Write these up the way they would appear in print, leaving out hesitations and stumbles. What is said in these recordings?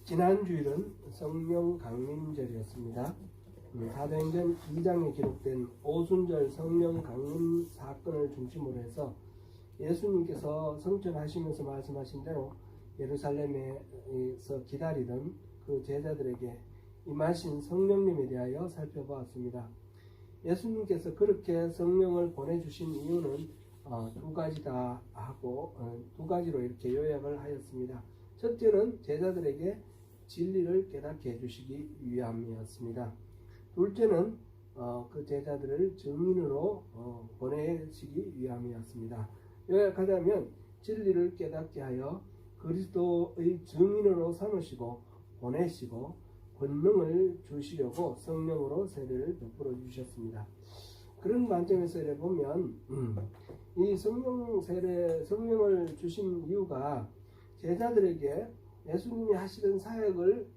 지난 주일은 성령 강림절이었습니다. 사도행전 2장에 기록된 오순절 성령 강림 사건을 중심으로 해서 예수님께서 성천하시면서 말씀하신 대로 예루살렘에서 기다리던 그 제자들에게 임하신 성령님에 대하여 살펴보았습니다. 예수님께서 그렇게 성령을 보내주신 이유는 두 가지다 하고 두 가지로 이렇게 요약을 하였습니다. 첫째는 제자들에게 진리를 깨닫게 해주시기 위함이었습니다. 둘째는 그 제자들을 증인으로 보내시기 위함이었습니다. 요약하자면 진리를 깨닫게 하여 그리스도의 증인으로 삼으시고 보내시고 권능을 주시려고 성령으로 세례를 베풀어 주셨습니다. 그런 관점에서 보면 이 성령을 주신 이유가 제자들에게 예수님이 하시던 사역을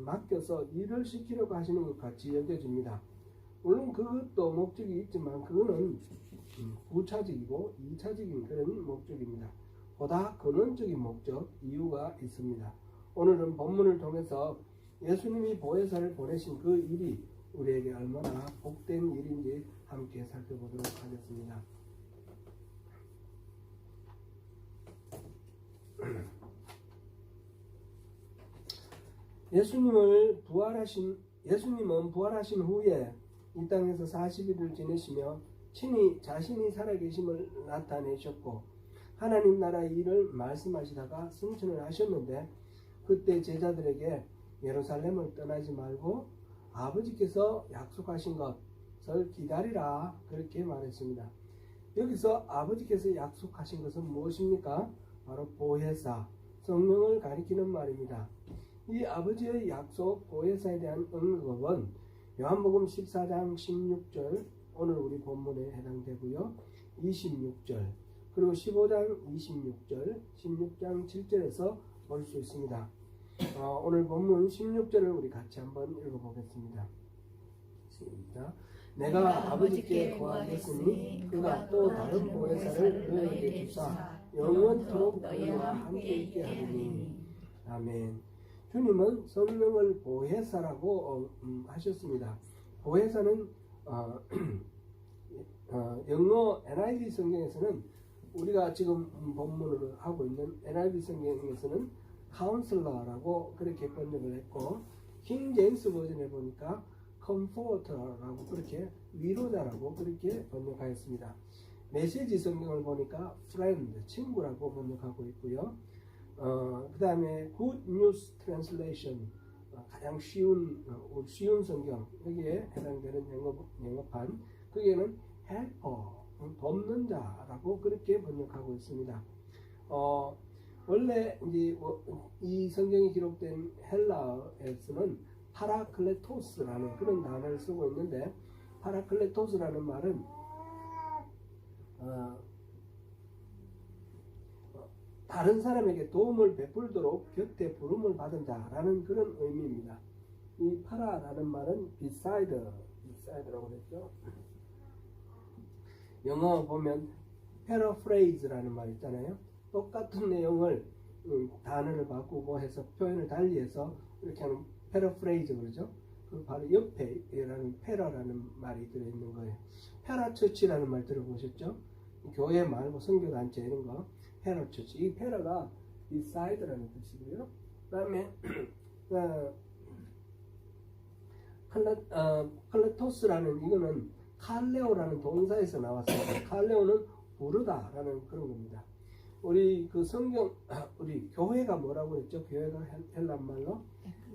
맡겨서 일을 시키려고 하시는 것 같이 여겨집니다. 물론 그것도 목적이 있지만 그거는 부차적이고 2차적인 그런 목적입니다. 보다 근원적인 목적, 이유가 있습니다. 오늘은 본문을 통해서 예수님이 보혜사를 보내신 그 일이 우리에게 얼마나 복된 일인지 함께 살펴보도록 하겠습니다. 예수님은 부활하신 후에 이 땅에서 40일을 지내시며 친히 자신이 살아계심을 나타내셨고 하나님 나라의 일을 말씀하시다가 승천을 하셨는데 그때 제자들에게 예루살렘을 떠나지 말고 아버지께서 약속하신 것을 기다리라 그렇게 말했습니다. 여기서 아버지께서 약속하신 것은 무엇입니까? 바로 보혜사, 성령을 가리키는 말입니다. 이 아버지의 약속 보혜사에 대한 언급은 요한복음 14장 16절 오늘 우리 본문에 해당되고요. 26절 그리고 15장 26절 16장 7절에서 볼 수 있습니다. 오늘 본문 16절을 우리 같이 한번 읽어보겠습니다. 시작. 내가 아버지께 구하겠으니 그가 또 다른 보혜사를 너희에게 주사 영원토록 너희와 함께 있게 하리니. 아멘. 주님은 성령을 보혜사라고 하셨습니다. 보혜사는 영어 NIV 성경에서는 우리가 지금 본문으로 하고 있는 NIV 성경에서는 카운슬러라고 그렇게 번역을 했고 킹 제임스 버전에 보니까 컴포터라고 그렇게 위로자라고 그렇게 번역하였습니다. 메시지 성경을 보니까 프렌드, 친구라고 번역하고 있고요. 그 다음에 Good News Translation 가장 쉬운 성경 여기에 해당되는 영어판 거기에는 helper, 돕는 자라고 그렇게 번역하고 있습니다. 원래 이제 이 성경이 기록된 헬라어에서는 파라클레토스라는 그런 단어를 쓰고 있는데 파라클레토스라는 말은 다른 사람에게 도움을 베풀도록 곁에 부름을 받은 자라는 그런 의미입니다. 이 파라라는 말은 beside라고 그랬죠. 영어 보면 paraphrase라는 말 있잖아요. 똑같은 내용을 단어를 바꾸고 해서 표현을 달리해서 이렇게 하는 paraphrase 그러죠. 그 바로 옆에라는 para라는 말이 들어있는 거예요. para처치라는 말 들어보셨죠? 교회 말고 선교단체 이런 거 para처치. 이 para가 beside라는 뜻이고요. 그 다음에 클레토스라는 이거는 칼레오라는 동사에서 나왔습니다. 칼레오는 부르다라는 그런 겁니다. 우리 그 성경 우리 교회가 뭐라고 했죠? 교회가 헬라 말로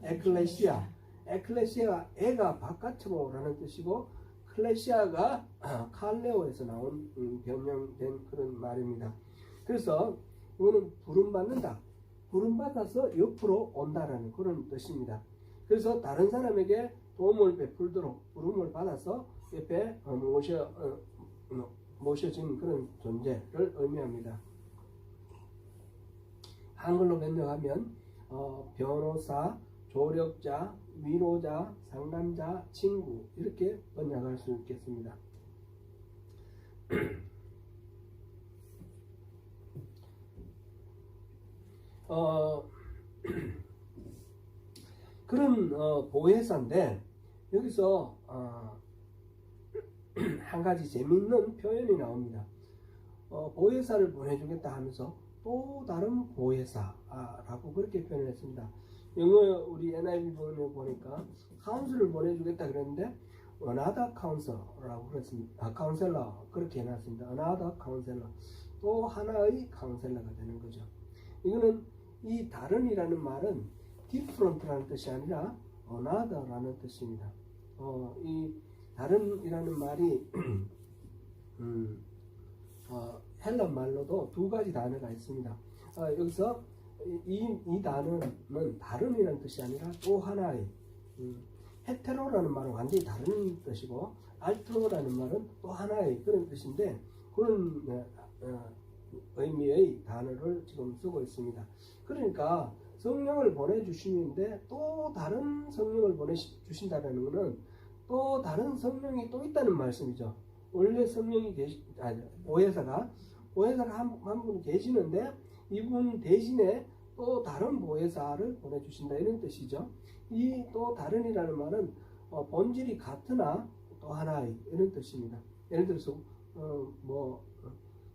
에클레시아. 에클레시아가 애가 바깥으로라는 뜻이고 클레시아가 칼레오에서 나온 변형된 그런 말입니다. 그래서 이거는 부름받는다. 부름받아서 옆으로 온다라는 그런 뜻입니다. 그래서 다른 사람에게 도움을 베풀도록 부름을 받아서 옆에 모셔진 그런 존재를 의미합니다. 한글로 번역하면 변호사, 조력자, 위로자, 상담자, 친구 이렇게 번역할 수 있겠습니다. 그런 보혜사인데 여기서 한 가지 재미있는 표현이 나옵니다. 보혜사를 보내주겠다 하면서 또 다른 보혜사라고 그렇게 표현했습니다. 영어 우리 NIV 번역에 보니까 카운슬을 보내주겠다 그랬는데 another counselor라고 그랬습니다. 카운셀러 그렇게 해놨습니다. another counselor, 또 하나의 카운셀러가 되는 거죠. 이거는 이 다른이라는 말은 different라는 뜻이 아니라 another라는 뜻입니다. 이 다른이라는 말이 헬라 말로도 두 가지 단어가 있습니다. 여기서 이 단어는 다른이라는 뜻이 아니라 또 하나의 헤테로라는 말은 완전히 다른 뜻이고 알트로라는 말은 또 하나의 그런 뜻인데 그런 의미의 단어를 지금 쓰고 있습니다. 그러니까 성령을 보내주시는데 또 다른 성령을 보내주신다는 것은 또 다른 성령이 또 있다는 말씀이죠. 원래 성령이 보혜사가 한 분 계시는데 이분 대신에 또 다른 보혜사를 보내주신다 이런 뜻이죠. 이 또 다른이라는 말은 본질이 같으나 또 하나의 이런 뜻입니다. 예를 들어서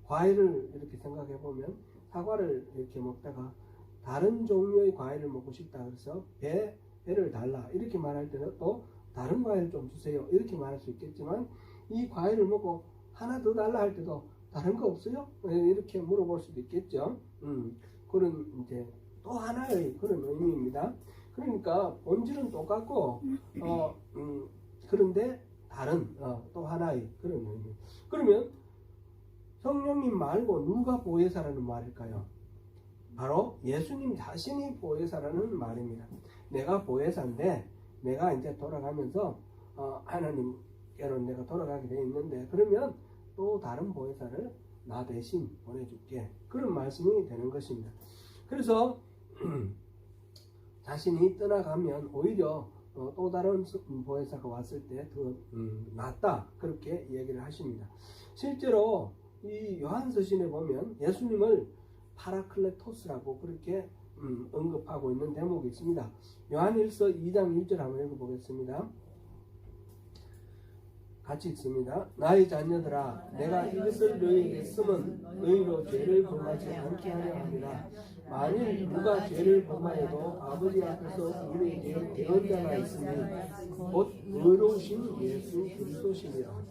과일을 이렇게 생각해 보면 사과를 이렇게 먹다가 다른 종류의 과일을 먹고 싶다 그래서 배를 달라 이렇게 말할 때는 또 다른 과일 좀 주세요 이렇게 말할 수 있겠지만 이 과일을 먹고 하나 더 달라 할 때도 다른 거 없어요? 이렇게 물어볼 수도 있겠죠. 그런 이제 또 하나의 그런 의미입니다. 그러니까 본질은 똑같고 그런데 다른 또 하나의 그런 의미. 그러면 성령님 말고 누가 보혜사라는 말일까요? 바로 예수님 자신이 보혜사라는 말입니다. 내가 보혜사인데 내가 이제 돌아가면서 하나님께로 내가 돌아가게 돼 있는데 그러면 또 다른 보혜사를 나 대신 보내줄게. 그런 말씀이 되는 것입니다. 그래서 자신이 떠나가면 오히려 또 다른 보혜사가 왔을 때 더 낫다 그렇게 얘기를 하십니다. 실제로 이 요한서신에 보면 예수님을 파라클레토스라고 그렇게 언급하고 있는 대목이 있습니다. 요한일서 2장 1절 한번 읽어보겠습니다. 같이 읽습니다. 나의 자녀들아 내가 이것을 너희에게 쓰면 너희로 죄를 범하지 않게 하려 합니다. 만일 누가 죄를 범하여도 아버지 앞에서 우리에게 대언자가 있으니 곧 의로우신 예수 그리스도시니라.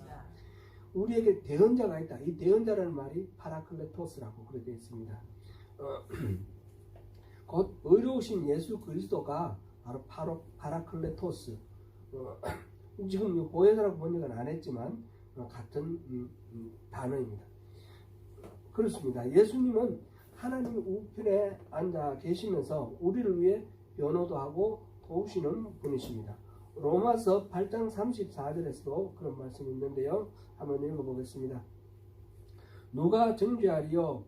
우리에게 대언자가 있다. 이 대언자라는 말이 파라클레토스라고 그렇게 되어 있습니다. 곧 의로우신 예수 그리스도가 바로 파라클레토스. 지금 보혜사라고 번역은 안 했지만 같은 단어입니다. 그렇습니다. 예수님은 하나님 우편에 앉아 계시면서 우리를 위해 변호도 하고 도우시는 분이십니다. 로마서 8장 34절에서도 그런 말씀이 있는데요. 한번 읽어보겠습니다. 누가 정죄하리요?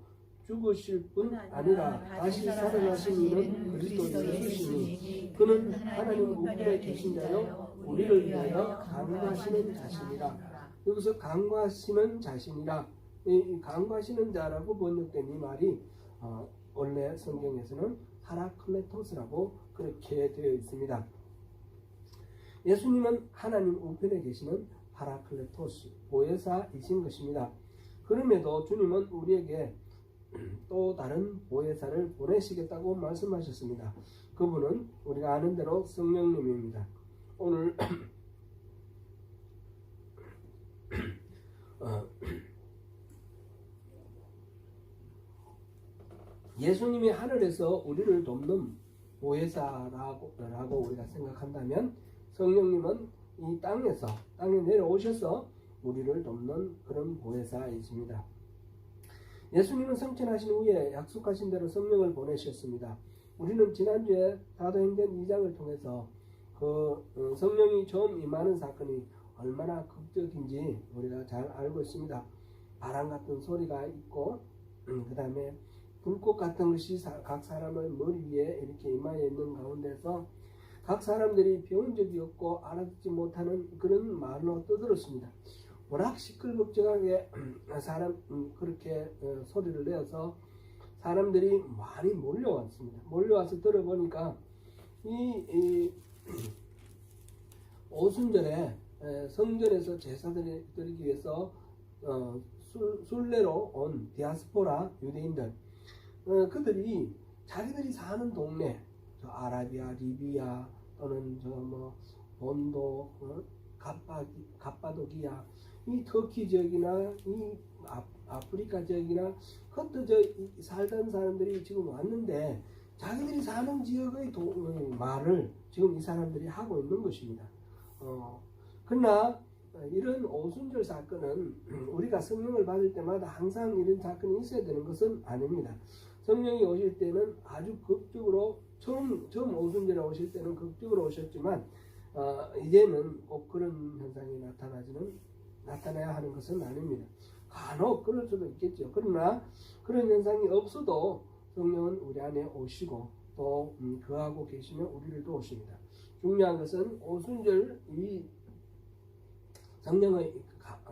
죽으실 뿐 아니라 다시 살아나신 이는 그리스도 예수시니 그는 하나님 우편에 계신 자요 우리를 위하여 간구하시는 자신이라. 여기서 간구하시는 자신이라, 이 간구하시는 자라고 번역된 이 말이 원래 성경에서는 파라클레토스라고 그렇게 되어 있습니다. 예수님은 하나님 우편에 계시는 파라클레토스, 보혜사이신 것입니다. 그럼에도 주님은 우리에게 또 다른 보혜사를 보내시겠다고 말씀하셨습니다. 그분은 우리가 아는 대로 성령님입니다. 오늘 예수님이 하늘에서 우리를 돕는 보혜사라고 우리가 생각한다면 성령님은 이 땅에 내려오셔서 우리를 돕는 그런 보혜사이십니다. 예수님은 승천하신 후에 약속하신 대로 성령을 보내셨습니다. 우리는 지난주에 사도행전 2장을 통해서 그 성령이 처음 임하는 사건이 얼마나 극적인지 우리가 잘 알고 있습니다. 바람 같은 소리가 있고 그 다음에 불꽃 같은 것이 각 사람의 머리 위에 이렇게 임하여 있는 가운데서 각 사람들이 배운 적이 없고 알아듣지 못하는 그런 말로 떠들었습니다. 워낙 시끌벅적하게 그렇게 소리를 내어서 사람들이 많이 몰려왔습니다. 몰려와서 들어보니까 이 오순절에 성전에서 제사 드리기 위해서 순례로 온 디아스포라 유대인들, 그들이 자기들이 사는 동네, 저 아라비아, 리비아 또는 저 뭐 본도, 갑바도기아, 이 터키 지역이나 이 아프리카 지역이나 흩어져 살던 사람들이 지금 왔는데 자기들이 사는 지역의 말을 지금 이 사람들이 하고 있는 것입니다. 그러나 이런 오순절 사건은 우리가 성령을 받을 때마다 항상 이런 사건이 있어야 되는 것은 아닙니다. 성령이 오실 때는 아주 극적으로 처음 오순절에 오실 때는 극적으로 오셨지만 이제는 꼭 그런 현상이 나타나야 하는 것은 아닙니다. 간혹 그럴 수도 있겠죠. 그러나 그런 현상이 없어도 성령은 우리 안에 오시고 또 거하고 계시면 우리를 도우십니다. 중요한 것은 오순절 이 성령의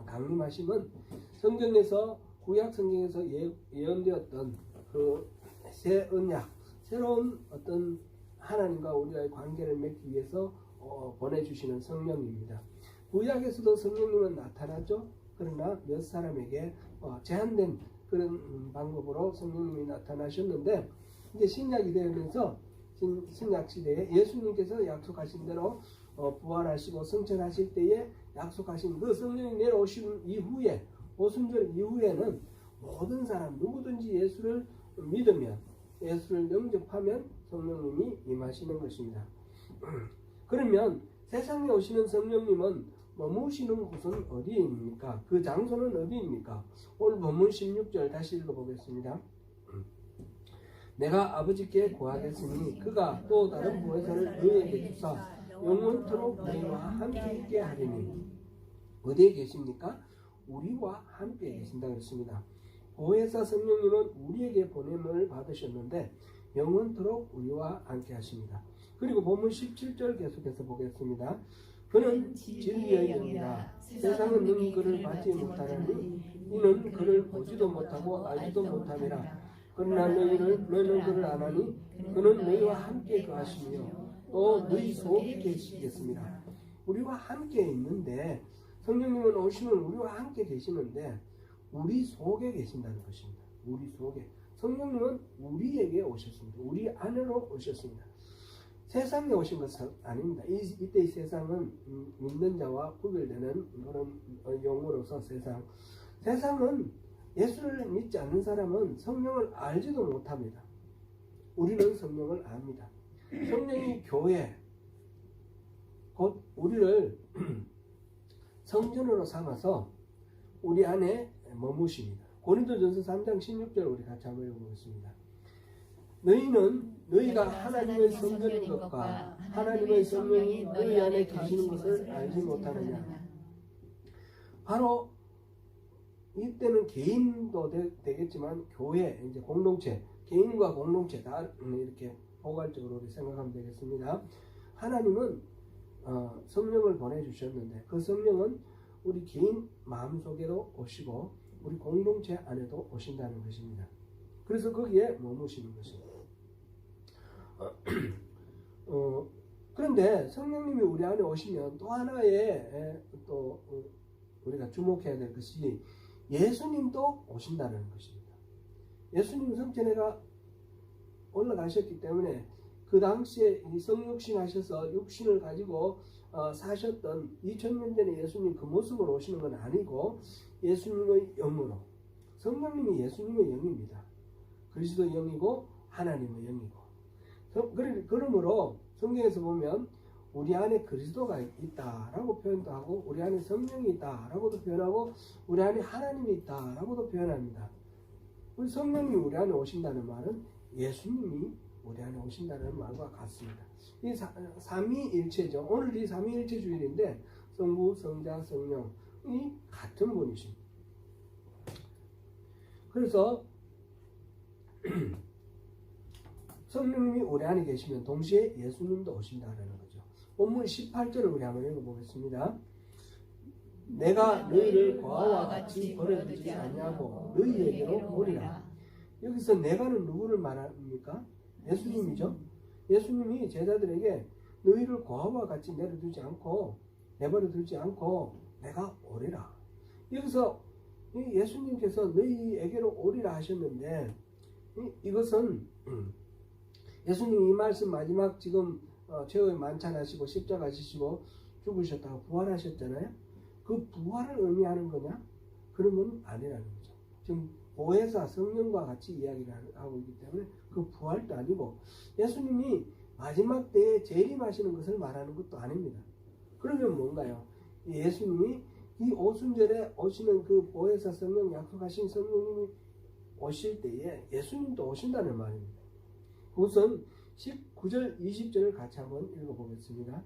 강림하심은 성경에서 구약 성경에서 예언되었던 그 새 언약, 새로운 어떤 하나님과 우리와의 관계를 맺기 위해서 보내주시는 성령입니다. 구약에서도 성령님은 나타났죠. 그러나 몇 사람에게 제한된 그런 방법으로 성령님이 나타나셨는데 이제 신약이 되면서 신약 시대에 예수님께서 약속하신 대로 부활하시고 승천하실 때에 약속하신 그 성령이 내려오신 이후에 오순절 이후에는 모든 사람 누구든지 예수를 믿으면 예수를 영접하면 성령님이 임하시는 것입니다. 그러면 세상에 오시는 성령님은 머무시는 곳은 어디입니까? 그 장소는 어디입니까? 오늘 본문 16절 다시 읽어보겠습니다. 내가 아버지께 구하겠으니 그가 또 다른 보혜사를 너희에게 주사 영원토록 너희와 함께 있게 하리니. 어디에 계십니까? 우리와 함께 계신다 그랬습니다. 보혜사 성령님은 우리에게 보냄을 받으셨는데 영원토록 우리와 함께 하십니다. 그리고 본문 17절 계속해서 보겠습니다. 그는 진리의 영이라 세상은 능히 그를 받지 못하나니 이는 그를 보지도 못하고 알지도 못함이라. 그러나 너희는 그를 아나니 그는 너희와 함께 거하시며 또 너희 속에 계시겠습니다. 우리와 함께 있는데 성령님은 오시면 우리와 함께 계시는데 우리 속에 계신다는 것입니다. 우리 속에 성령님은 우리에게 오셨습니다. 우리 안으로 오셨습니다. 세상에 오신 것은 아닙니다. 이때 이 세상은 믿는 자와 구별되는 그런 용어로서 세상은 예수를 믿지 않는 사람은 성령을 알지도 못합니다. 우리는 성령을 압니다. 성령이 교회 곧 우리를 성전으로 삼아서 우리 안에 머무십니다. 고린도전서 3장 16절 우리 같이 한번 읽어보겠습니다. 너희가 하나님의 성전인 것과 하나님의 성령이 너희 안에 계시는 것을 알지 못하느냐. 바로 이때는 개인도 되겠지만 교회, 이제 공동체, 개인과 공동체 다 이렇게 포괄적으로 우리 생각하면 되겠습니다. 하나님은 성령을 보내주셨는데 그 성령은 우리 개인 마음속에도 오시고 우리 공동체 안에도 오신다는 것입니다. 그래서 거기에 머무시는 것입니다. 그런데 성령님이 우리 안에 오시면 또 하나의 또 우리가 주목해야 될 것이 예수님도 오신다는 것입니다. 예수님 성전에가 올라가셨기 때문에 그 당시에 이 성육신 하셔서 육신을 가지고 사셨던 2000년 전에 예수님 그 모습으로 오시는 건 아니고 예수님의 영으로, 성령님이 예수님의 영입니다. 그리스도의 영이고 하나님의 영이고. 그러므로 성경에서 보면 우리 안에 그리스도가 있다라고 표현도 하고 우리 안에 성령이 있다라고도 표현하고 우리 안에 하나님이 있다라고도 표현합니다. 우리 성령이 우리 안에 오신다는 말은 예수님이 우리 안에 오신다는 말과 같습니다. 이 삼위일체죠. 오늘 이 삼위일체 주일인데 성부, 성자, 성령이 같은 분이십니다. 그래서 성령님이 우리 안에 계시면 동시에 예수님도 오신다는 거죠. 본문 18절을 우리 한번 읽어보겠습니다. 내가 너희를 고아와 같이 버려두지 아니하고 너희에게로 오리라. 여기서 내가는 누구를 말합니까? 예수님이죠. 예수님이 제자들에게 너희를 고아와 같이 내려두지 않고 내버려 두지 않고 내가 오리라. 여기서 예수님께서 너희에게로 오리라 하셨는데 이것은 예수님이 이 말씀 마지막 지금 최후의 만찬하시고 십자가 지시고 죽으셨다가 부활하셨잖아요. 그 부활을 의미하는 거냐? 그런 건 아니라는 거죠. 지금 보혜사 성령과 같이 이야기를 하고 있기 때문에 그 부활도 아니고 예수님이 마지막 때에 재림하시는 것을 말하는 것도 아닙니다. 그러면 뭔가요? 예수님이 이 오순절에 오시는 그 보혜사 성령 약속하신 성령님이 오실 때에 예수님도 오신다는 말입니다. 우선 19절 20절을 같이 한번 읽어보겠습니다.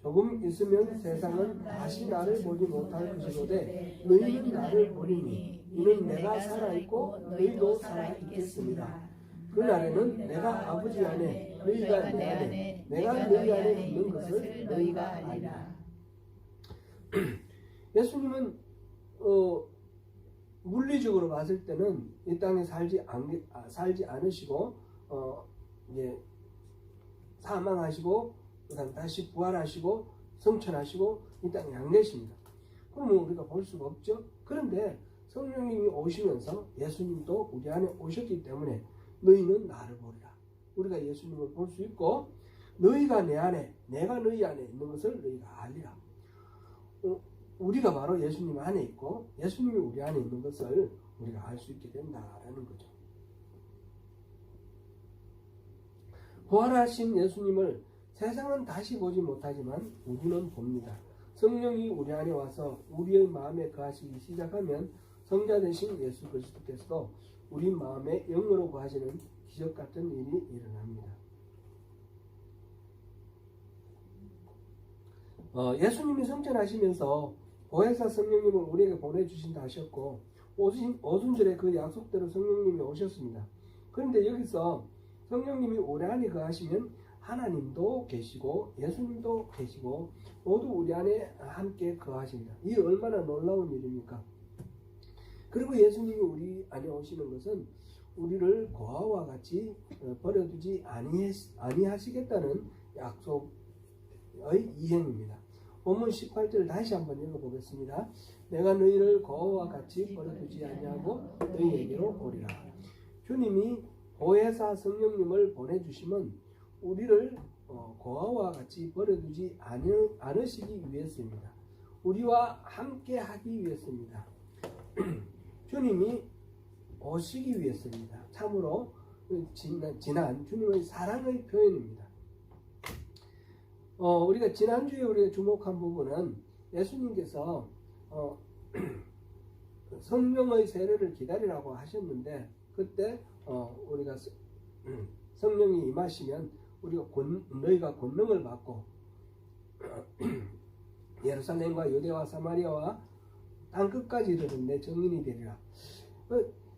조금 있으면 세상은 다시 나를 보지 못할 것이로되 너희는 나를 보리니 이는 내가 살아있고 너희도 살아있겠습니다. 그날에는 내가 아버지 안에 너희가 내 안에 내가 너희 안에 있는 것을 너희가 알리라. 예수님은 물리적으로 봤을 때는 이 땅에 살지 않으시고 이제 사망하시고 그다음 다시 부활하시고 성천하시고 이 땅에 양내십니다. 그러면 우리가 볼 수가 없죠. 그런데 성령님이 오시면서 예수님도 우리 안에 오셨기 때문에 너희는 나를 보리라. 우리가 예수님을 볼 수 있고 너희가 내 안에 내가 너희 안에 있는 것을 너희가 알리라. 우리가 바로 예수님 안에 있고 예수님이 우리 안에 있는 것을 우리가 알 수 있게 된다라는 거죠. 부활하신 예수님을 세상은 다시 보지 못하지만 우리는 봅니다. 성령이 우리 안에 와서 우리의 마음에 거하시기 시작하면 성자 되신 예수 그리스도께서도 우리 마음에 영으로 거하시는 기적 같은 일이 일어납니다. 예수님이 성천하시면서 보혜사 성령님을 우리에게 보내주신다 하셨고 오순절에 그 약속대로 성령님이 오셨습니다. 그런데 여기서 성령님이 우리 안에 거하시면 하나님도 계시고 예수님도 계시고 모두 우리 안에 함께 거하십니다. 이 얼마나 놀라운 일입니까? 그리고 예수님이 우리 안에 오시는 것은 우리를 고아와 같이 버려두지 아니하시겠다는 약속의 이행입니다. 본문 18절 다시 한번 읽어보겠습니다. 내가 너희를 고아와 같이 버려두지 아니하고 너희에게로 오리라. 주님이 보혜사 성령님을 보내주시면 우리를 고아와 같이 버려두지 않으시기 위해서입니다. 우리와 함께 하기 위해서입니다. 주님이 오시기 위해서입니다. 참으로 진한 주님의 사랑의 표현입니다. 우리가 지난주에 우리가 주목한 부분은 예수님께서 성령의 세례를 기다리라고 하셨는데 그때 우리가 성령이 임하시면 너희가 권능을 받고 예루살렘과 유대와 사마리아와 땅 끝까지 이르는 내 증인이 되리라.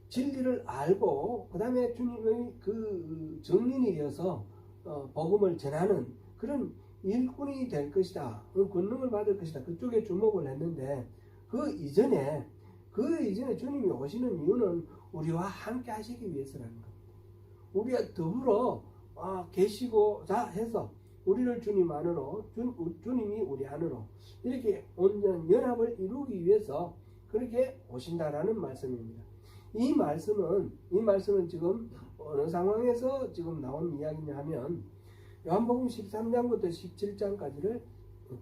진리를 알고 그 다음에 주님의 그 증인이 되어서 복음을 전하는 그런 일꾼이 될 것이다. 권능을 받을 것이다. 그쪽에 주목을 했는데 그 이전에 주님이 오시는 이유는 우리와 함께 하시기 위해서라는 겁니다. 우리가 더불어 계시고자 해서 우리를 주님 안으로 주님이 우리 안으로 이렇게 온전 연합을 이루기 위해서 그렇게 오신다라는 말씀입니다. 이 말씀은 지금 어느 상황에서 지금 나온 이야기냐 하면 요한복음 13장부터 17장까지를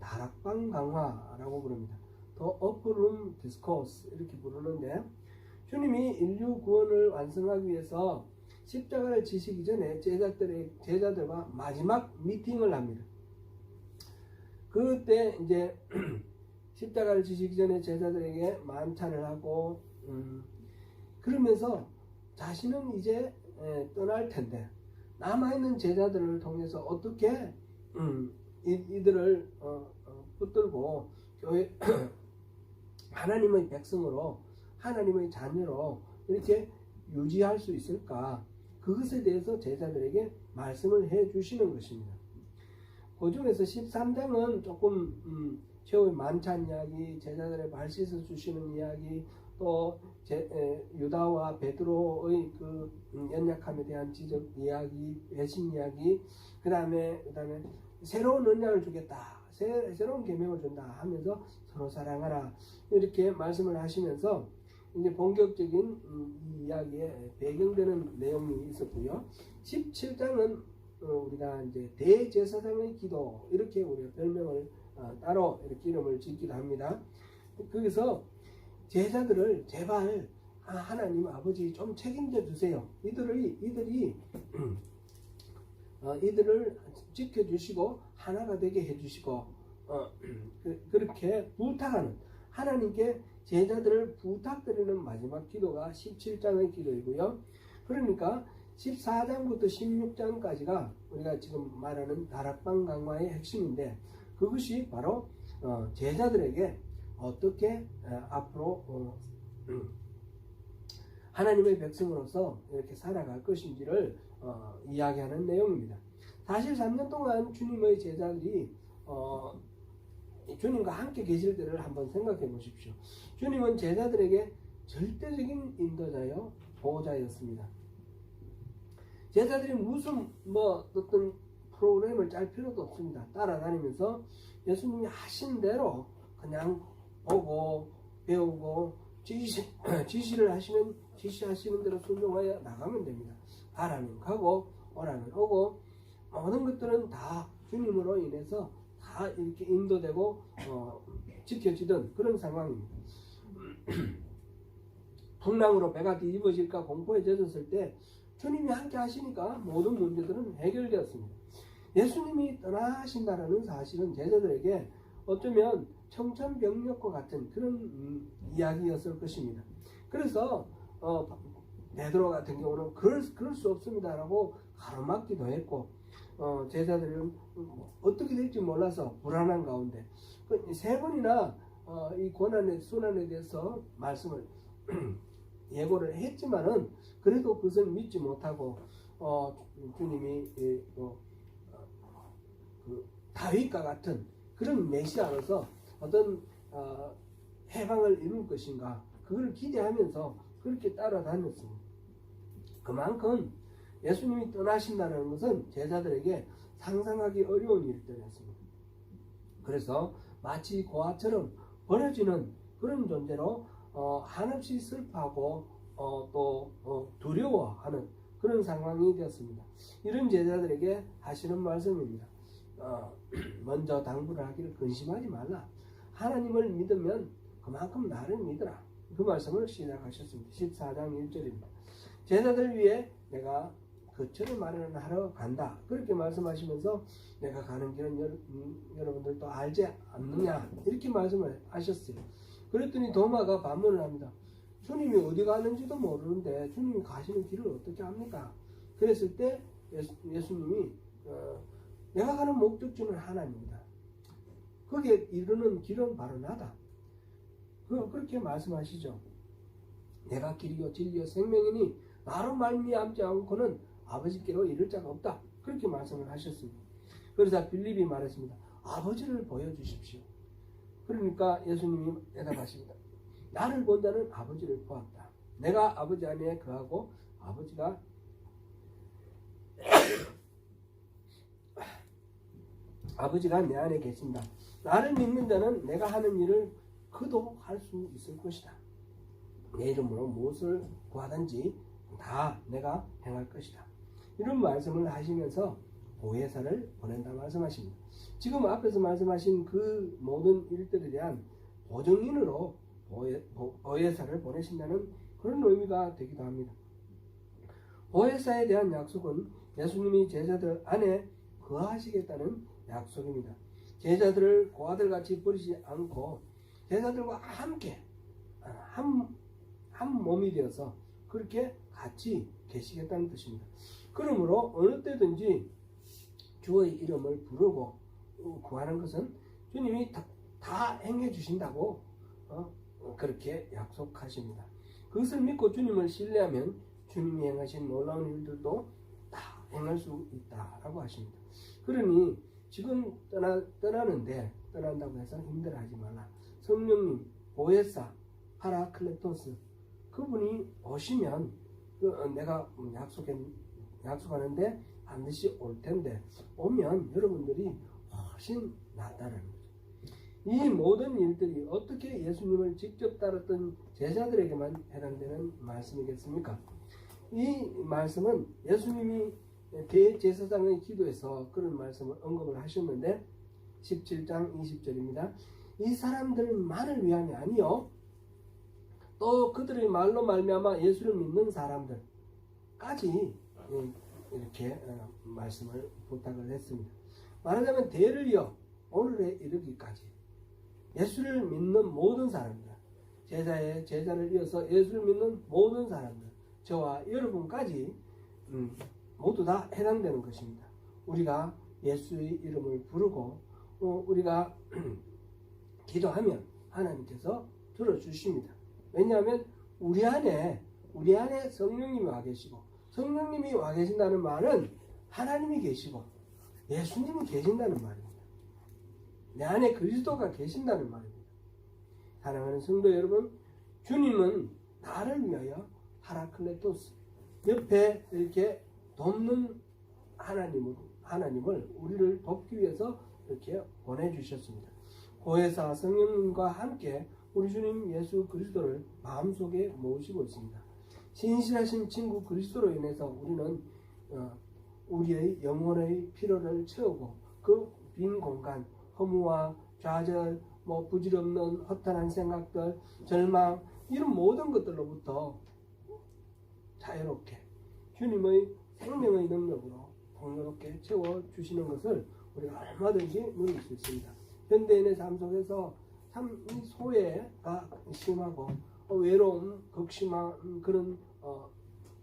다락방 강화라고 부릅니다. 더 어퍼룸 디스코스 이렇게 부르는데 주님이 인류 구원을 완성하기 위해서 십자가를 지시기 전에 제자들과 마지막 미팅을 합니다. 그때 이제 십자가를 지시기 전에 제자들에게 만찬을 하고 그러면서 자신은 이제 떠날 텐데 남아있는 제자들을 통해서 어떻게 이들을 붙들고 교회 하나님의 백성으로 하나님의 자녀로 이렇게 유지할 수 있을까? 그것에 대해서 제자들에게 말씀을 해 주시는 것입니다. 그 중에서 13장은 조금 최후의 만찬 이야기, 제자들의 발 씻어 주시는 이야기, 또 유다와 베드로의 그 연약함에 대한 지적 이야기, 배신 이야기, 그 다음에 새로운 언약을 주겠다. 새로운 계명을 준다 하면서 서로 사랑하라 이렇게 말씀을 하시면서 이제 본격적인 이 이야기에 배경되는 내용이 있었고요. 17장은 우리가 이제 대제사장의 기도 이렇게 우리가 별명을 따로 이렇게 이름을 짓기도 합니다. 거기서 제자들을 제발 하나님 아버지 좀 책임져 주세요. 이들을 지켜주시고 하나가 되게 해주시고 그렇게 부탁하는 하나님께 제자들을 부탁드리는 마지막 기도가 17장의 기도이고요. 그러니까 14장부터 16장까지가 우리가 지금 말하는 다락방 강화의 핵심인데 그것이 바로 제자들에게 어떻게 앞으로 하나님의 백성으로서 이렇게 살아갈 것인지를 이야기하는 내용입니다. 사실 3년 동안 주님의 제자들이 주님과 함께 계실 때를 한번 생각해 보십시오. 주님은 제자들에게 절대적인 인도자요 보호자였습니다. 제자들이 무슨 어떤 프로그램을 짤 필요도 없습니다. 따라다니면서 예수님이 하신 대로 그냥 보고 배우고 지시하시는 대로 순종하여 나가면 됩니다. 가라면 가고 오라면 오고 모든 것들은 다 주님으로 인해서 다 이렇게 인도되고 지켜지던 그런 상황입니다. 풍랑으로 배가 뒤집어질까 공포에 젖었을 때 주님이 함께 하시니까 모든 문제들은 해결되었습니다. 예수님이 떠나신다는 사실은 제자들에게 어쩌면 청천벽력과 같은 그런 이야기였을 것입니다. 그래서 베드로 같은 경우는 그럴 수 없습니다라고 가로막기도 했고 제자들은 어떻게 될지 몰라서 불안한 가운데 세 번이나 이 고난의 순환에 대해서 말씀을 예고를 했지만은 그래도 그것을 믿지 못하고 주님이 다윗과 같은 그런 메시아로서 어떤 해방을 이룰 것인가 그걸 기대하면서 그렇게 따라다녔습니다. 그만큼 예수님이 떠나신다는 것은 제자들에게 상상하기 어려운 일들이었습니다. 그래서 마치 고아처럼 버려지는 그런 존재로 한없이 슬퍼하고 또 두려워하는 그런 상황이 되었습니다. 이런 제자들에게 하시는 말씀입니다. 먼저 당부를 하기를 근심하지 말라. 하나님을 믿으면 그만큼 나를 믿으라. 그 말씀을 시작하셨습니다. 14장 1절입니다. 제자들 위해 내가 거처를 마련하러 간다. 그렇게 말씀하시면서 내가 가는 길은 여러분들도 알지 않느냐 이렇게 말씀을 하셨어요. 그랬더니 도마가 반문을 합니다. 주님이 어디 가는지도 모르는데 주님이 가시는 길을 어떻게 압니까? 그랬을 때 예수님이 내가 가는 목적지는 하나님이다. 거기에 이르는 길은 바로 나다. 그렇게 말씀하시죠. 내가 길이요 진리요 생명이니 나로 말미암지 않고는 아버지께로 이를 자가 없다. 그렇게 말씀을 하셨습니다. 그래서 빌립이 말했습니다. 아버지를 보여주십시오. 그러니까 예수님이 대답하십니다. 나를 본 자는 아버지를 보았다. 내가 아버지 안에 거하고 아버지가 내 안에 계신다. 나를 믿는 자는 내가 하는 일을 그도 할 수 있을 것이다. 내 이름으로 무엇을 구하든지 다 내가 행할 것이다. 이런 말씀을 하시면서 보혜사를 보낸다 말씀하십니다. 지금 앞에서 말씀하신 그 모든 일들에 대한 보증인으로 보혜사를 보내신다는 그런 의미가 되기도 합니다. 보혜사에 대한 약속은 예수님이 제자들 안에 거하시겠다는 약속입니다. 제자들을 고아들같이 버리지 않고 제자들과 함께 한 몸이 되어서 그렇게 같이 계시겠다는 뜻입니다. 그러므로 어느 때든지 주의 이름을 부르고 구하는 것은 주님이 다 행해 주신다고 그렇게 약속하십니다. 그것을 믿고 주님을 신뢰하면 주님이 행하신 놀라운 일들도 다 행할 수 있다라고 하십니다. 그러니 지금 떠난다고 해서 힘들어하지 말라. 성령님, 보혜사, 파라클레토스 그분이 오시면 내가 약속하는데 반드시 올 텐데 오면 여러분들이 훨씬 낫다는 거죠. 이 모든 일들이 어떻게 예수님을 직접 따랐던 제자들에게만 해당되는 말씀이겠습니까? 이 말씀은 예수님이 대제사장의 기도에서 그런 말씀을 언급을 하셨는데 17장 20절입니다. 이 사람들만을 위함이 아니요 또 그들의 말로 말미암아 예수를 믿는 사람들까지 이렇게 말씀을 부탁을 했습니다. 말하자면 대를 이어 오늘에 이르기까지 예수를 믿는 모든 사람들, 제자를 이어서 예수를 믿는 모든 사람들, 저와 여러분까지 모두 다 해당되는 것입니다. 우리가 예수의 이름을 부르고 우리가 기도하면 하나님께서 들어주십니다. 왜냐하면 우리 안에 성령님이 와 계시고, 성령님이 와 계신다는 말은 하나님이 계시고 예수님이 계신다는 말입니다. 내 안에 그리스도가 계신다는 말입니다. 사랑하는 성도 여러분, 주님은 나를 위하여 파라클레토스, 옆에 이렇게 돕는 하나님을 우리를 돕기 위해서 이렇게 보내주셨습니다. 보혜사 성령님과 함께 우리 주님 예수 그리스도를 마음속에 모시고 있습니다. 신실하신 친구 그리스도로 인해서 우리는 우리의 영혼의 필요를 채우고 그 빈 공간, 허무와 좌절, 부질없는 허탄한 생각들, 절망, 이런 모든 것들로부터 자유롭게 주님의 생명의 능력으로 풍요롭게 채워주시는 것을 우리가 얼마든지 누릴 수 있습니다. 현대인의 삶 속에서 참 이 소외가 심하고 외로움, 극심한 그런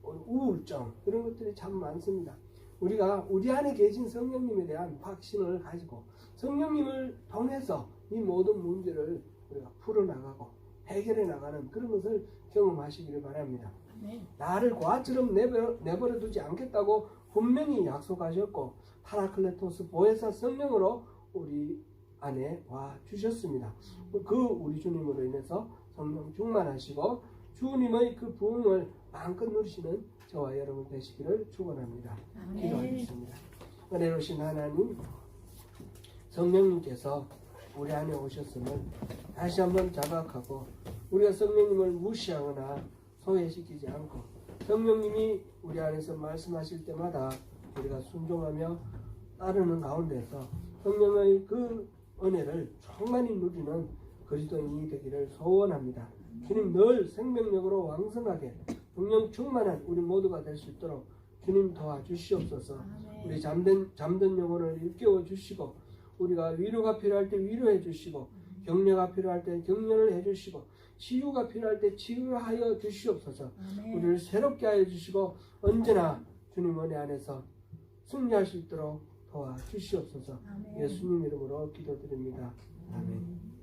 우울증, 이런 것들이 참 많습니다. 우리가 우리 안에 계신 성령님에 대한 확신을 가지고 성령님을 통해서 이 모든 문제를 우리가 풀어나가고 해결해 나가는 그런 것을 경험하시기를 바랍니다. 나를 과처럼 내버려 두지 않겠다고 분명히 약속하셨고 파라클레토스 보혜사 성령으로 우리 안에 와 주셨습니다. 그 우리 주님으로 인해서 성령 충만하시고 주님의 그 부흥을 마음껏 누리시는 저와 여러분 되시기를 축원합니다. 기도하겠습니다. 은혜로우신 하나님, 성령님께서 우리 안에 오셨음을 다시 한번 자각하고 우리가 성령님을 무시하거나 소외시키지 않고 성령님이 우리 안에서 말씀하실 때마다 우리가 순종하며 따르는 가운데서 성령의 그 은혜를 충만히 누리는 그리스도인이 되기를 소원합니다. 주님 늘 생명력으로 왕성하게 성령 충만한 우리 모두가 될 수 있도록 주님 도와주시옵소서. 우리 잠든 영혼을 일깨워 주시고 우리가 위로가 필요할 때 위로해 주시고 격려가 필요할 때 격려를 해 주시고 치유가 필요할 때 치유하여 주시옵소서. 우리를 새롭게 하여 주시고 언제나 주님 은혜 안에서 승리할 수 있도록 도와주시옵소서. 예수님 이름으로 기도드립니다. 아멘.